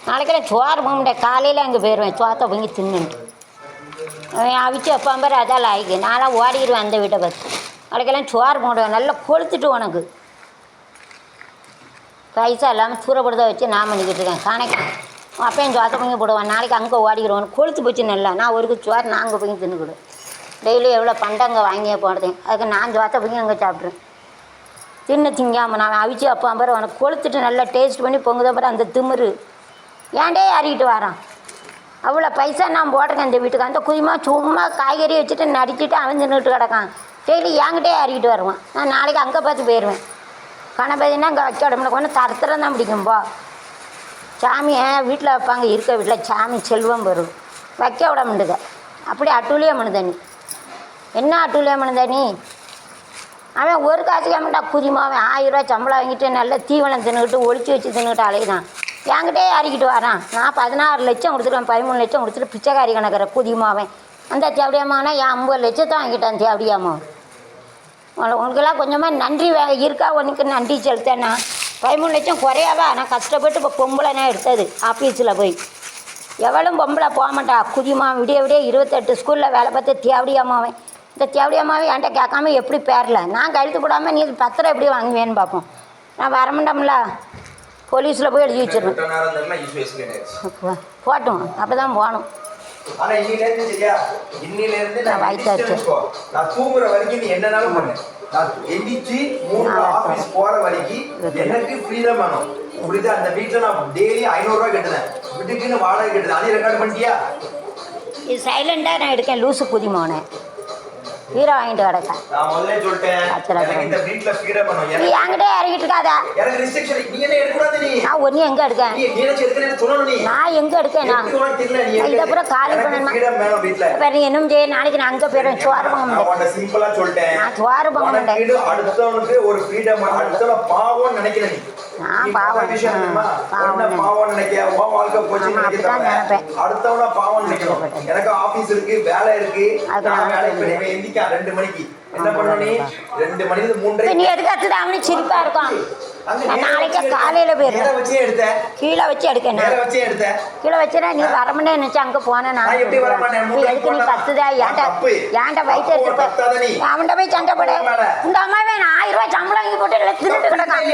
நாளைக்கெல்லாம் சோறு போக முடியாது. காலையில் அங்கே போயிடுவேன் சோத்தை பொங்கி தின்னுட்டு. அவிச்சு வைப்பான் பாரு அதால் ஆகிக்கு. நான்லாம் ஓடிடுவேன் அந்த வீட்டை பார்த்து. நாளைக்கெல்லாம் சோறு போடுவேன் நல்லா கொளுத்துட்டு உனக்கு பைசா இல்லாமல் சூறப்படுத்த வச்சு நான் பண்ணிக்கிட்டு இருக்கேன். கணக்கு அப்பையும் சோத்தை பொங்கி போடுவேன். நாளைக்கு அங்கே ஓடிடுவேன் கொளுத்து போச்சு நல்லா. நான் ஒரு சோறு நான் அங்கே பொங்கி தின்னுக்கிடுவேன். டெய்லி எவ்வளோ பண்டங்க வாங்கியே போடுறேன். அதுக்கு நான் சோத்தை பொங்கி அங்கே சாப்பிட்றேன். திங்காமல் நான் அவிச்சு வைப்பான் பாரு உனக்கு கொளுத்துட்டு நல்லா டேஸ்ட் பண்ணி பொங்குதான் பாரு அந்த திமிரு. ஏன்டே ஏறிக்கிட்டு வரான் அவ்வளோ பைசா நான் போடுறேன் இந்த வீட்டுக்கு. அந்த குதிமா சும்மா காய்கறி வச்சுட்டு நடிச்சுட்டு அவன் தின்னுட்டு கிடக்கான். டெய்லி என்கிட்டே ஏறிக்கிட்டு வருவான். நான் நாளைக்கு அங்கே பார்த்து போயிடுவேன். கணபதினா அங்கே வைக்க விடமுடியல கொஞ்சம் தரத்திரம் தான் பிடிக்கும்போ. சாமியை வீட்டில் வைப்பாங்க இருக்க வீட்டில் சாமி செல்வம் வரும் வைக்க விட முடியுது. அப்படி அட்டூழியே பண்ணுத நீ. என்ன அட்டூழியே பண்ணுத நீ? அவன் ஒரு காசு கேமட்டா குதிமா. அவன் 1000 ரூபா சம்பளம் வாங்கிட்டு நல்ல தீவனம் தின்னுக்கிட்டு ஒழிச்சு வச்சு தின்னுக்கிட்டு அலையிறான். என்கிட்டே ஏறிக்கிட்டு வரான். நான் 16 லட்சம் கொடுத்துருவேன் 13 லட்சம் கொடுத்துட்டு பிச்சைக்காரி கணக்கிற புதியமாவன். அந்த தேவடியாமாவனா என் 50 லட்சத்தை வாங்கிட்டான் தேவடியாமாவன். உனக்கெல்லாம் கொஞ்சமாக நன்றி இருக்கா? உனக்கு நன்றி செலுத்தேன்னா 13 லட்சம் குறையாவா? நான் கஷ்டப்பட்டு இப்போ பொம்பளை நான் எடுத்தது ஆஃபீஸில் போய். எவளும் பொம்பளை போக மாட்டா. குதிமா விடிய 28 ஸ்கூலில் வேலை பார்த்து தேவடியாமாவன். இந்த தேவடியாமாவை என்கிட்ட கேட்காம எப்படி பேரல? நான் கழுத்து போடாமல் நீ பத்திரம் எப்படி வாங்குவேன்னு பார்ப்போம். நான் வரமாட்டோம்ல போலீஸில் போய் எழுதி வச்சிடணும். போட்டும் அப்போ தான் போகணும். நான் தூங்குற வரைக்கும் நீ என்னன்னாலும் பண்ணு. நான் எந்திரிச்சு 3 ஆஃபீஸ் போற வரைக்கும் எனக்கு ஃப்ரீடம் வேணும். புரியுது? அந்த வீட்டில் நான் டெய்லி 500 ரூபா கட்டுனேன். வீட்டுக்குன்னு வாடகை கட்டுது. அதையும் ரெக்கார்ட் பண்ணிட்டியா? இது சைலண்டாக நான் எடுக்கேன். லூசு புதிமோனே வீரை வாங்கிட்டு கிடக்கேன். நான் முதல்ல சொல்லிட்டேன் இந்த வீட்ல ஃப்ரீடம் வேணும். நீ என்கிட்ட இறங்கிட்டு இருக்காத. எனக்கு ரெஸ்ட்ரிக்ஷன். நீ என்ன எடுக்கக்கூடாது. நீ நான் ஒன்று எங்கே எடுக்கேன்? நான் எங்கே எடுக்கேன்? நான் இதை அப்புறம் காலி பண்ணணுமா? நீ என்ன செய்ய? நாளைக்கு நான் அங்கே போயிடுவேன். சோறு பொங்க மாட்டேன். சிம்பிளா சொல்லிட்டேன். நான் சோறு பொங்க மாட்டேன். அடுத்தவனுக்கு ஒரு ஃப்ரீடம். அடுத்தவன் பாவம்னு நினைக்கிறேன். நீ நான் பாவம் பாவம் நினைக்க வாழ்க்கை போச்சு நினைக்கிறேன். அடுத்தவன பாவம் நினைக்கிறோம். எனக்கு ஆபீஸ் இருக்கு வேலை இருக்கு. எந்திக்க 2 மணிக்கு என்ன பண்ண? நீ 2 மணிக்கு 3 நீ எடுக்காது அவனு சிரிப்பா இருக்கும். நாளைக்கு காலையில போயிருக்கேன். கீழே வச்சு எடுக்கேன். கீழே வச்சுனா நீ வரமாட்டே நினைச்சு அங்க போன. நான் எதுக்கு நீ கத்துதா? ஏன்ட வயிற்று எடுத்து அவன்கிட்ட போய் சண்டை போட. இந்த அம்மாவே 1000 ரூபாய் சம்பளம் வாங்கி போட்டு திருட்டு கிடக்கான்.